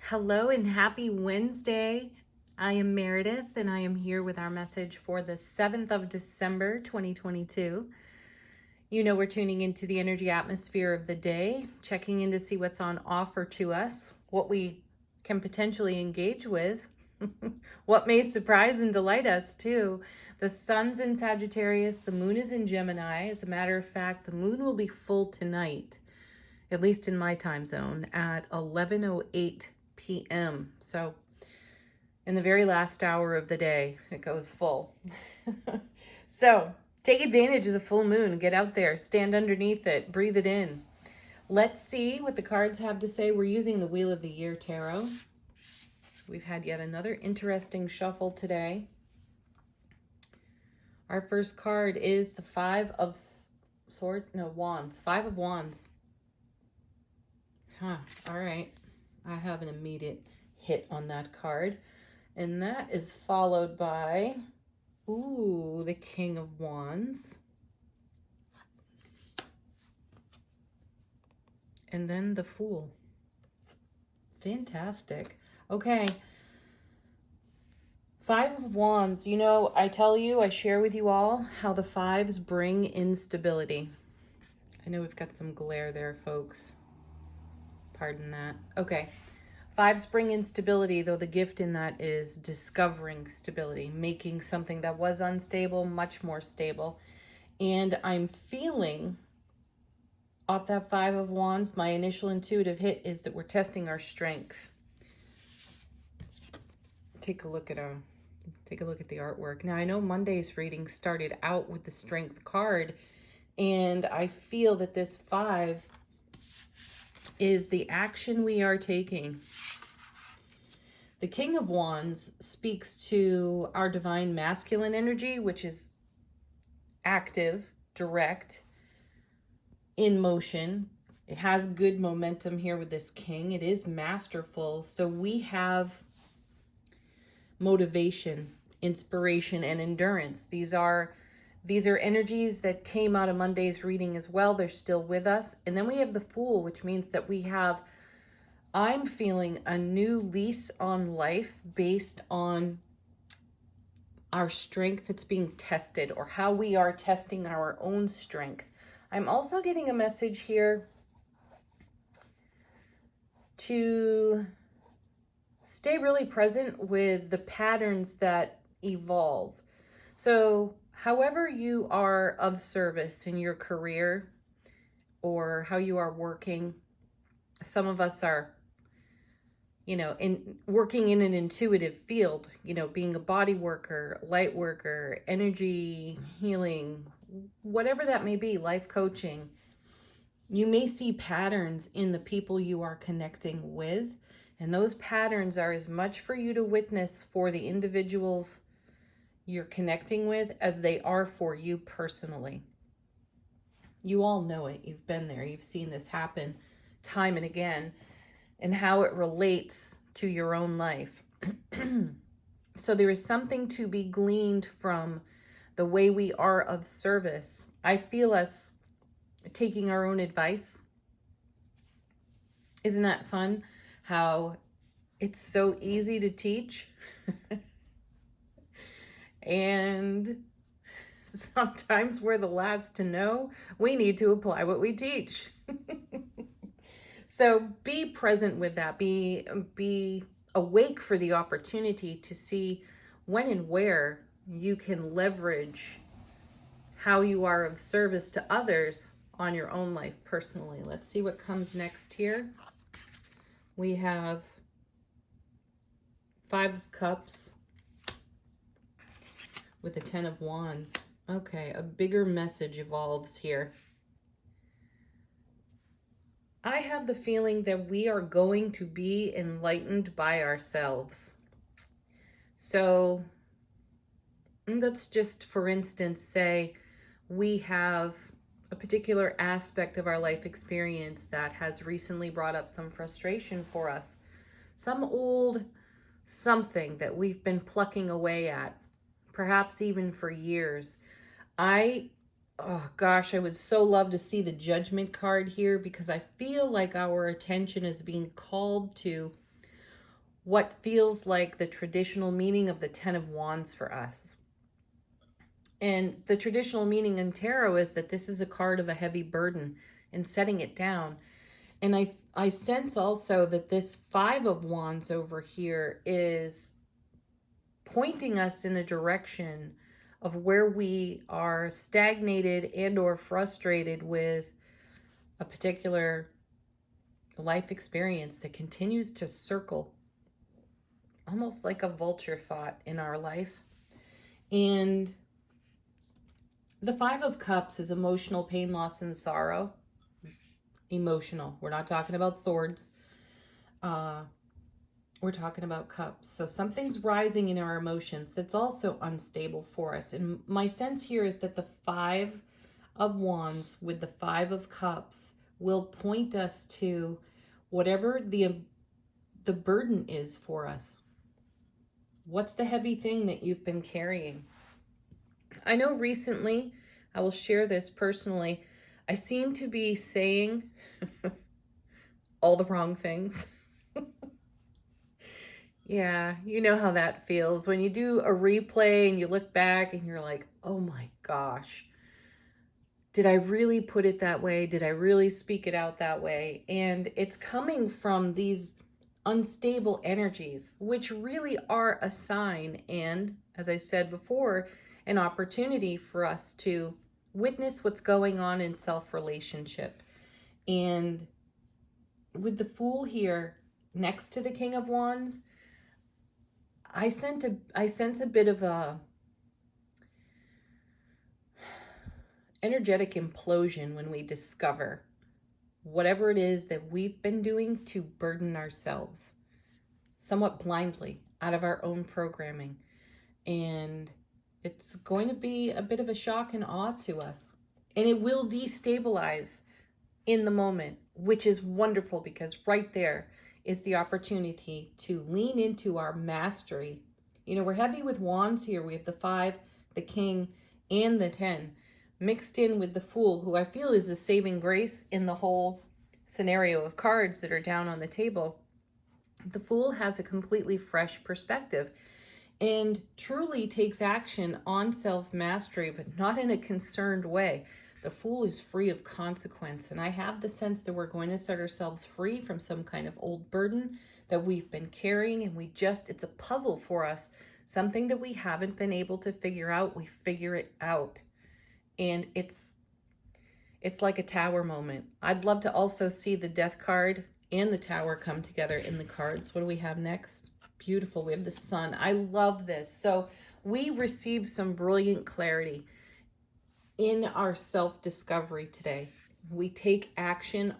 Hello and happy Wednesday. I am Meredith and I am here with our message for the 7th of December 2022. You know, we're tuning into the energy atmosphere of the day, checking in to see what's on offer to us, what we can potentially engage with, what may surprise and delight us too. The sun's in Sagittarius, the moon is in Gemini. As a matter of fact, the moon will be full tonight, at least in my time zone, at 11:08 p.m. So in the very last hour of the day, it goes full. So take advantage of the full moon. Get out there, stand underneath it, breathe it in. Let's see what the cards have to say. We're using the Wheel of the Year Tarot. We've had yet another interesting shuffle today. Our first card is the Wands. Five of Wands. All right. I have an immediate hit on that card. And that is followed by, the King of Wands. And then the Fool. Fantastic. Okay. Five of Wands. You know, I share with you all how the fives bring instability. I know we've got some glare there, folks. Pardon that. Okay. Fives bring instability, though the gift in that is discovering stability, making something that was unstable much more stable. And I'm feeling off that Five of Wands, my initial intuitive hit is that we're testing our strength. Take a look at the artwork. Now, I know Monday's reading started out with the Strength card, and I feel that this five is the action we are taking. The King of Wands speaks to our divine masculine energy, which is active, direct, in motion. It has good momentum here with this king. It is masterful. So we have motivation, inspiration, and endurance. These are energies that came out of Monday's reading as well. They're still with us. And then we have the Fool, which means that I'm feeling a new lease on life based on our strength that's being tested, or how we are testing our own strength. I'm also getting a message here to stay really present with the patterns that evolve. So however you are of service in your career or how you are working, some of us are working in an intuitive field, being a body worker, light worker, energy healing, whatever that may be, life coaching. You may see patterns in the people you are connecting with, and those patterns are as much for you to witness for the individuals you're connecting with as they are for you personally. You all know it. You've been there. You've seen this happen time and again, and how it relates to your own life. So there is something to be gleaned from the way we are of service. I feel us taking our own advice. Isn't that fun? How it's so easy to teach. And sometimes we're the last to know. We need to apply what we teach. So be present with that. Be awake for the opportunity to see when and where you can leverage how you are of service to others on your own life personally. Let's see what comes next here. We have Five of Cups with the Ten of Wands. Okay, a bigger message evolves here. I have the feeling that we are going to be enlightened by ourselves. So let's just, for instance, say we have a particular aspect of our life experience that has recently brought up some frustration for us. Some old something that we've been plucking away at, perhaps even for years. I would so love to see the Judgment card here, because I feel like our attention is being called to what feels like the traditional meaning of the Ten of Wands for us. And the traditional meaning in tarot is that this is a card of a heavy burden and setting it down. And I sense also that this Five of Wands over here is pointing us in a direction of where we are stagnated and or frustrated with a particular life experience that continues to circle almost like a vulture thought in our life. And the Five of Cups is emotional pain, loss, and sorrow. Emotional. We're not talking about swords. We're talking about cups. So something's rising in our emotions that's also unstable for us. And my sense here is that the Five of Wands with the Five of Cups will point us to whatever the burden is for us. What's the heavy thing that you've been carrying? I know recently, I will share this personally, I seem to be saying all the wrong things. Yeah, you know how that feels when you do a replay and you look back and you're like, oh my gosh, did I really put it that way? Did I really speak it out that way? And it's coming from these unstable energies, which really are a sign. And as I said before, an opportunity for us to witness what's going on in self-relationship. And with the Fool here next to the King of Wands, I sense a bit of a energetic implosion when we discover whatever it is that we've been doing to burden ourselves somewhat blindly out of our own programming. And it's going to be a bit of a shock and awe to us. And it will destabilize in the moment, which is wonderful because right there is the opportunity to lean into our mastery. You know, we're heavy with wands here. We have the Five, the King, and the 10 mixed in with the Fool, who I feel is the saving grace in the whole scenario of cards that are down on the table. The Fool has a completely fresh perspective and truly takes action on self-mastery, but not in a concerned way. The Fool is free of consequence, and I have the sense that we're going to set ourselves free from some kind of old burden that we've been carrying, and it's a puzzle for us, something that we haven't been able to figure out. We figure it out, and it's like a Tower moment. I'd love to also see the Death card and the Tower come together in the cards. What do we have next? Beautiful. We have the Sun. I love this. So we receive some brilliant clarity in our self-discovery today. We take action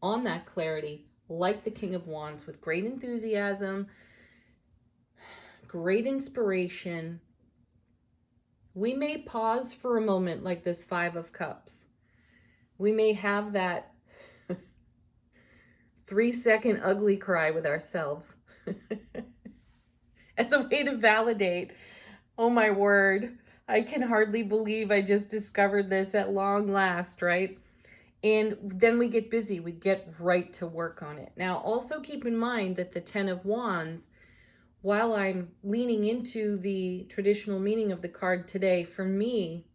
on that clarity like the King of Wands with great enthusiasm, great inspiration. We may pause for a moment like this Five of Cups. We may have that 3-second ugly cry with ourselves as a way to validate, oh my word, I can hardly believe I just discovered this at long last, right? And then we get busy, we get right to work on it. Now, also keep in mind that the 10 of Wands, while I'm leaning into the traditional meaning of the card today, for me,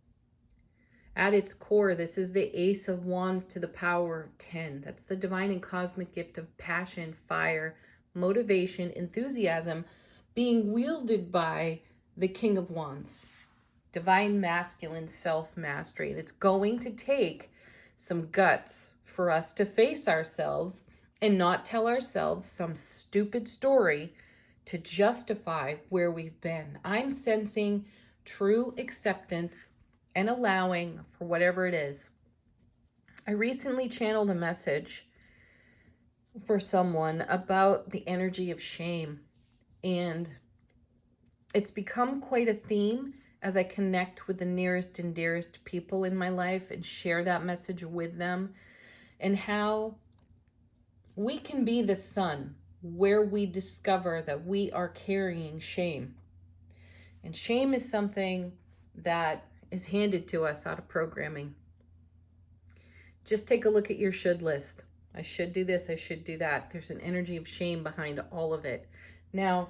at its core, this is the Ace of Wands to the power of 10. That's the divine and cosmic gift of passion, fire, motivation, enthusiasm, being wielded by the King of Wands. Divine masculine self-mastery. And it's going to take some guts for us to face ourselves and not tell ourselves some stupid story to justify where we've been. I'm sensing true acceptance and allowing for whatever it is. I recently channeled a message for someone about the energy of shame, and it's become quite a theme as I connect with the nearest and dearest people in my life and share that message with them, and how we can be the sun where we discover that we are carrying shame. And shame is something that is handed to us out of programming. Just take a look at your should list. I should do this, I should do that. There's an energy of shame behind all of it. Now,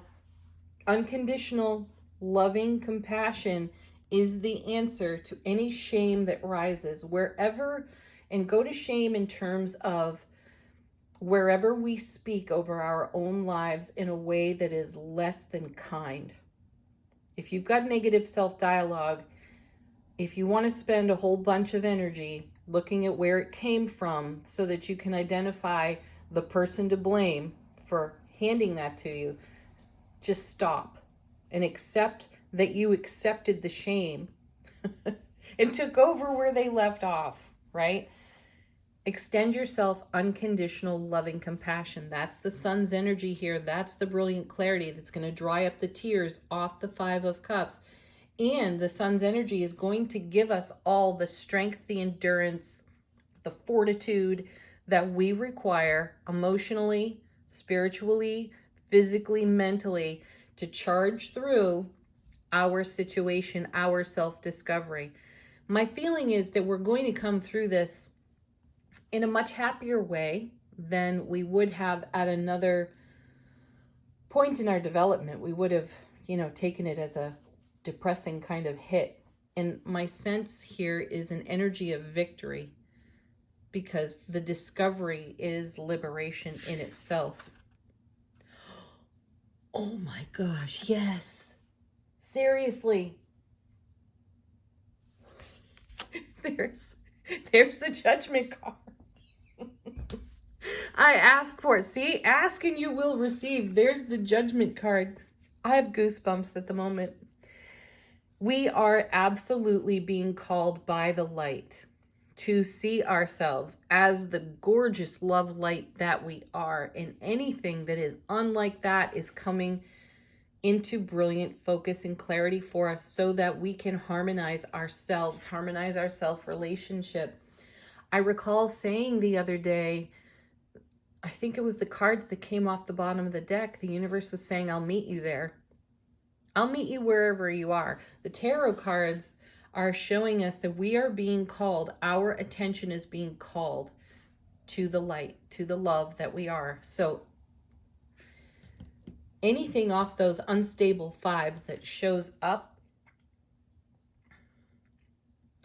unconditional, loving compassion is the answer to any shame that rises wherever, and go to shame in terms of wherever we speak over our own lives in a way that is less than kind. If you've got negative self-dialogue, if you want to spend a whole bunch of energy looking at where it came from so that you can identify the person to blame for handing that to you, just stop and accept that you accepted the shame and took over where they left off, right? Extend yourself unconditional loving compassion. That's the sun's energy here. That's the brilliant clarity that's going to dry up the tears off the Five of Cups. And the sun's energy is going to give us all the strength, the endurance, the fortitude that we require emotionally, spiritually, physically, mentally to charge through our situation, our self-discovery. My feeling is that we're going to come through this in a much happier way than we would have at another point in our development. We would have, taken it as a depressing kind of hit. And my sense here is an energy of victory, because the discovery is liberation in itself. Oh my gosh, yes. Seriously. There's the Judgment card. I asked for it. See, ask and you will receive. There's the Judgment card. I have goosebumps at the moment. We are absolutely being called by the light to see ourselves as the gorgeous love light that we are. And anything that is unlike that is coming into brilliant focus and clarity for us so that we can harmonize ourselves, harmonize our self-relationship. I recall saying the other day, I think it was the cards that came off the bottom of the deck. The universe was saying, I'll meet you there. I'll meet you wherever you are. The tarot cards are showing us that we are being called, our attention is being called to the light, to the love that we are. So anything off those unstable fives that shows up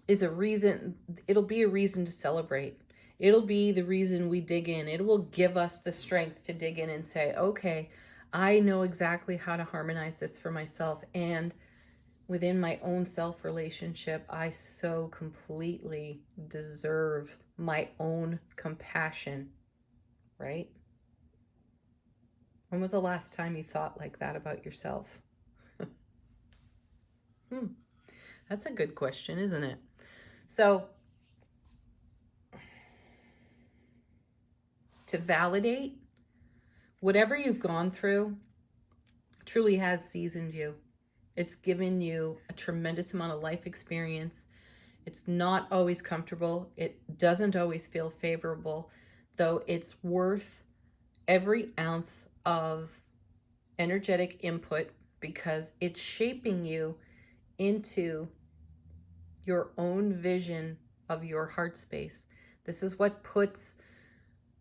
is a reason, it'll be a reason to celebrate. It'll be the reason we dig in. It will give us the strength to dig in and say, okay, I know exactly how to harmonize this for myself. And within my own self-relationship, I so completely deserve my own compassion, right? When was the last time you thought like that about yourself? That's a good question, isn't it? So, to validate, whatever you've gone through truly has seasoned you. It's given you a tremendous amount of life experience. It's not always comfortable. It doesn't always feel favorable, though it's worth every ounce of energetic input because it's shaping you into your own vision of your heart space. This is what puts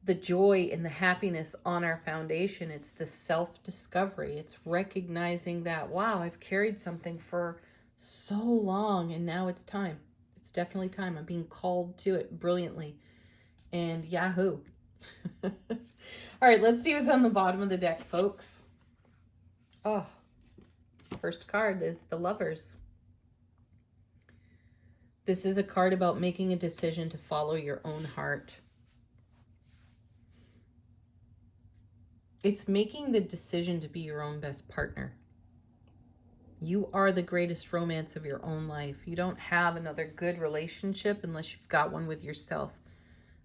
the joy and the happiness on our foundation. It's the self-discovery. It's recognizing that, wow, I've carried something for so long and now it's time. It's definitely time. I'm being called to it brilliantly. And yahoo. All right, let's see what's on the bottom of the deck, folks. Oh, first card is the Lovers. This is a card about making a decision to follow your own heart. It's making the decision to be your own best partner. You are the greatest romance of your own life. You don't have another good relationship unless you've got one with yourself.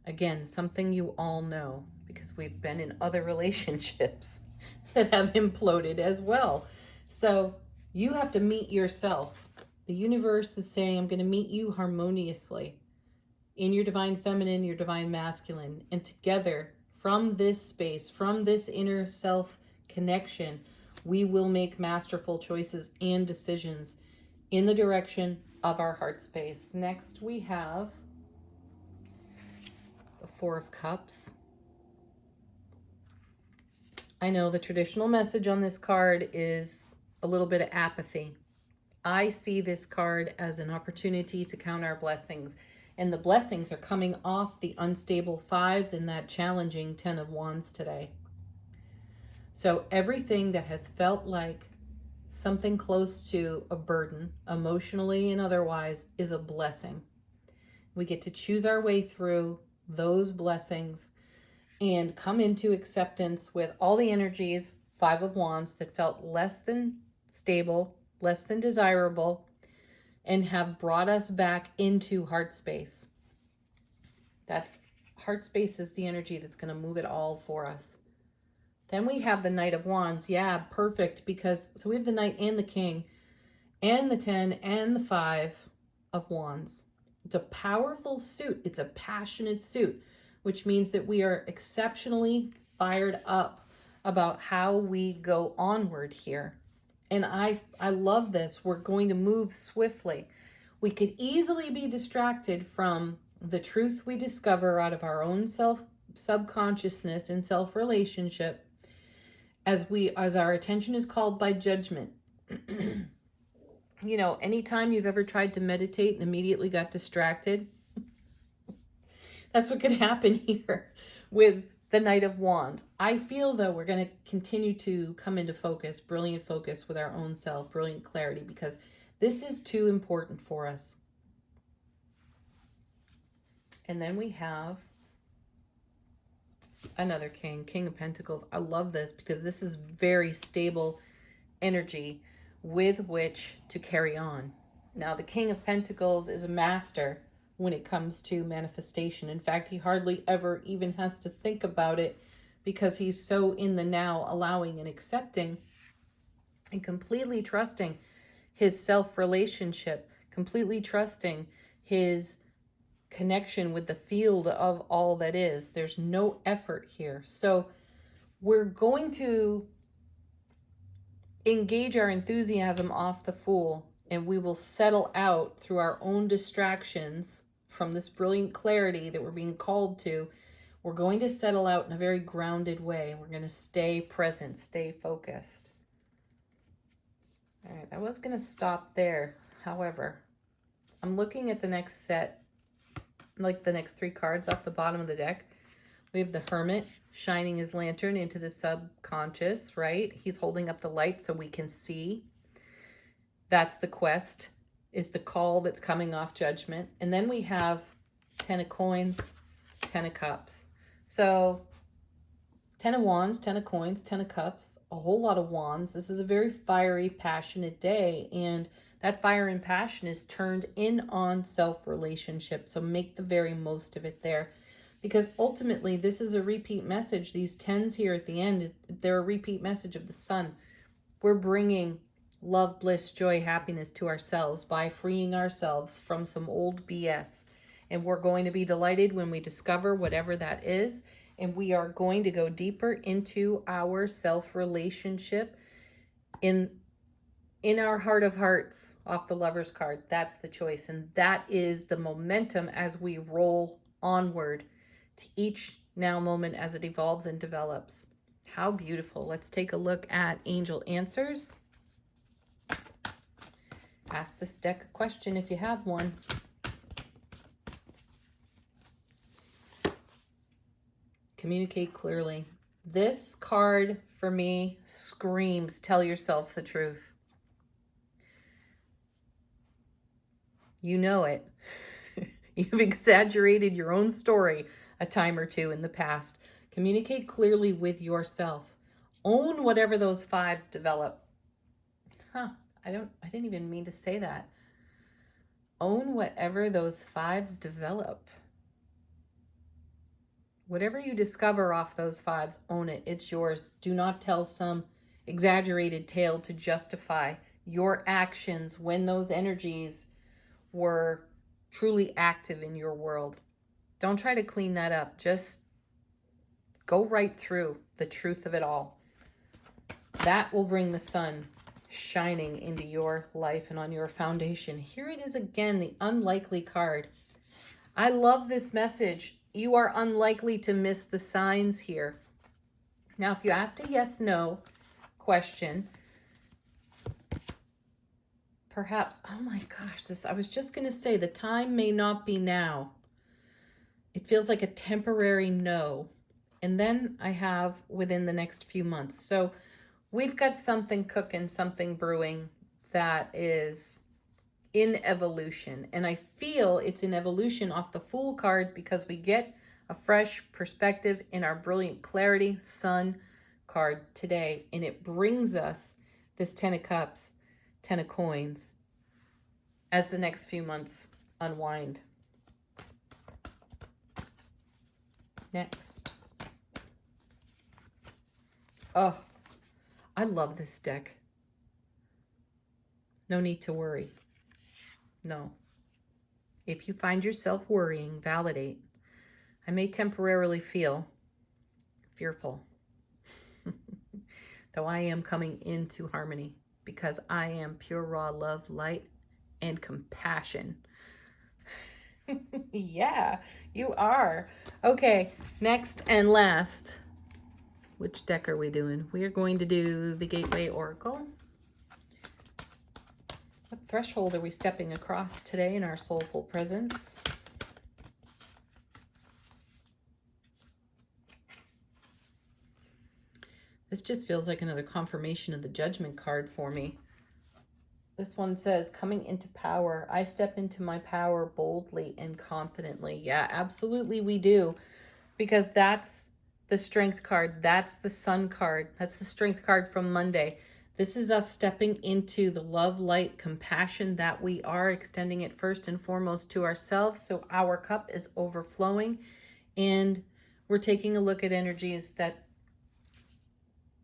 Again, something you all know because we've been in other relationships that have imploded as well. So you have to meet yourself. The universe is saying, I'm going to meet you harmoniously in your divine feminine, your divine masculine, and together from this space, from this inner self connection, we will make masterful choices and decisions in the direction of our heart space. Next, we have the Four of Cups. I know the traditional message on this card is a little bit of apathy. I see this card as an opportunity to count our blessings. And the blessings are coming off the unstable fives and that challenging 10 of Wands today. So everything that has felt like something close to a burden, emotionally and otherwise, is a blessing. We get to choose our way through those blessings and come into acceptance with all the energies, 5 of Wands, that felt less than stable, less than desirable, and have brought us back into heart space. That's heart space is the energy that's going to move it all for us. Then we have the Knight of Wands. Yeah, perfect, because so we have the Knight and the King and the 10 and the 5 of Wands. It's a powerful suit. It's a passionate suit, which means that we are exceptionally fired up about how we go onward here. And I love this. We're going to move swiftly. We could easily be distracted from the truth we discover out of our own subconsciousness and self-relationship as our attention is called by judgment. You know, anytime you've ever tried to meditate and immediately got distracted, that's what could happen here with the Knight of Wands. I feel, though, we're going to continue to come into focus, brilliant focus with our own self, brilliant clarity, because this is too important for us. And then we have another King, King of Pentacles. I love this because this is very stable energy with which to carry on. Now, the King of Pentacles is a master when it comes to manifestation. In fact, he hardly ever even has to think about it because he's so in the now, allowing and accepting and completely trusting his self-relationship, completely trusting his connection with the field of all that is. There's no effort here. So we're going to engage our enthusiasm off the Fool, and we will settle out through our own distractions from this brilliant clarity that we're being called to. We're going to settle out in a very grounded way. We're going to stay present, stay focused. All right, I was going to stop there. However, I'm looking at the next set, like the next 3 cards off the bottom of the deck. We have the Hermit shining his lantern into the subconscious, right? He's holding up the light so we can see. That's the quest, is the call that's coming off judgment. And then we have 10 of Coins, 10 of Cups. So 10 of Wands, 10 of Coins, 10 of Cups, a whole lot of Wands. This is a very fiery, passionate day, and that fire and passion is turned in on self-relationship. So make the very most of it there, because ultimately this is a repeat message. These 10s here at the end, they're a repeat message of the sun. We're bringing love, bliss, joy, happiness to ourselves by freeing ourselves from some old BS. And we're going to be delighted when we discover whatever that is. And we are going to go deeper into our self-relationship in our heart of hearts off the Lover's card. That's the choice. And that is the momentum as we roll onward to each now moment as it evolves and develops. How beautiful. Let's take a look at angel answers. Ask this deck a question if you have one. Communicate clearly. This card for me screams, tell yourself the truth. You know it. You've exaggerated your own story a time or two in the past. Communicate clearly with yourself. Own whatever those 5s develop. I didn't even mean to say that. Own whatever those 5s develop. Whatever you discover off those 5s, own it. It's yours. Do not tell some exaggerated tale to justify your actions when those energies were truly active in your world. Don't try to clean that up. Just go right through the truth of it all. That will bring the sun shining into your life and on your foundation. Here it is again, the unlikely card. I love this message. You are unlikely to miss the signs here. Now, if you asked a yes/no question, perhaps, oh my gosh, I was just going to say the time may not be now. It feels like a temporary no. And then I have within the next few months. So we've got something cooking, something brewing that is in evolution. And I feel it's in evolution off the Fool card because we get a fresh perspective in our Brilliant Clarity Sun card today. And it brings us this 10 of Cups, 10 of Coins as the next few months unwind. Next. Oh, I love this deck. No need to worry. No. If you find yourself worrying, validate. I may temporarily feel fearful, though I am coming into harmony because I am pure raw love, light, and compassion. Yeah, you are. Okay, next and last. Which deck are we doing? We are going to do the Gateway Oracle. What threshold are we stepping across today in our soulful presence? This just feels like another confirmation of the Judgment card for me. This one says, coming into power. I step into my power boldly and confidently. Yeah, absolutely we do. Because that's the Strength card. That's the Sun card. That's the Strength card from Monday. This is us stepping into the love, light, compassion that we are, extending it first and foremost to ourselves. So our cup is overflowing. And we're taking a look at energies that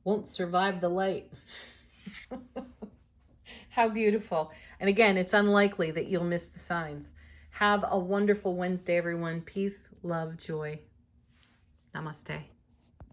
won't survive the light. How beautiful. And again, it's unlikely that you'll miss the signs. Have a wonderful Wednesday, everyone. Peace, love, joy. Namaste.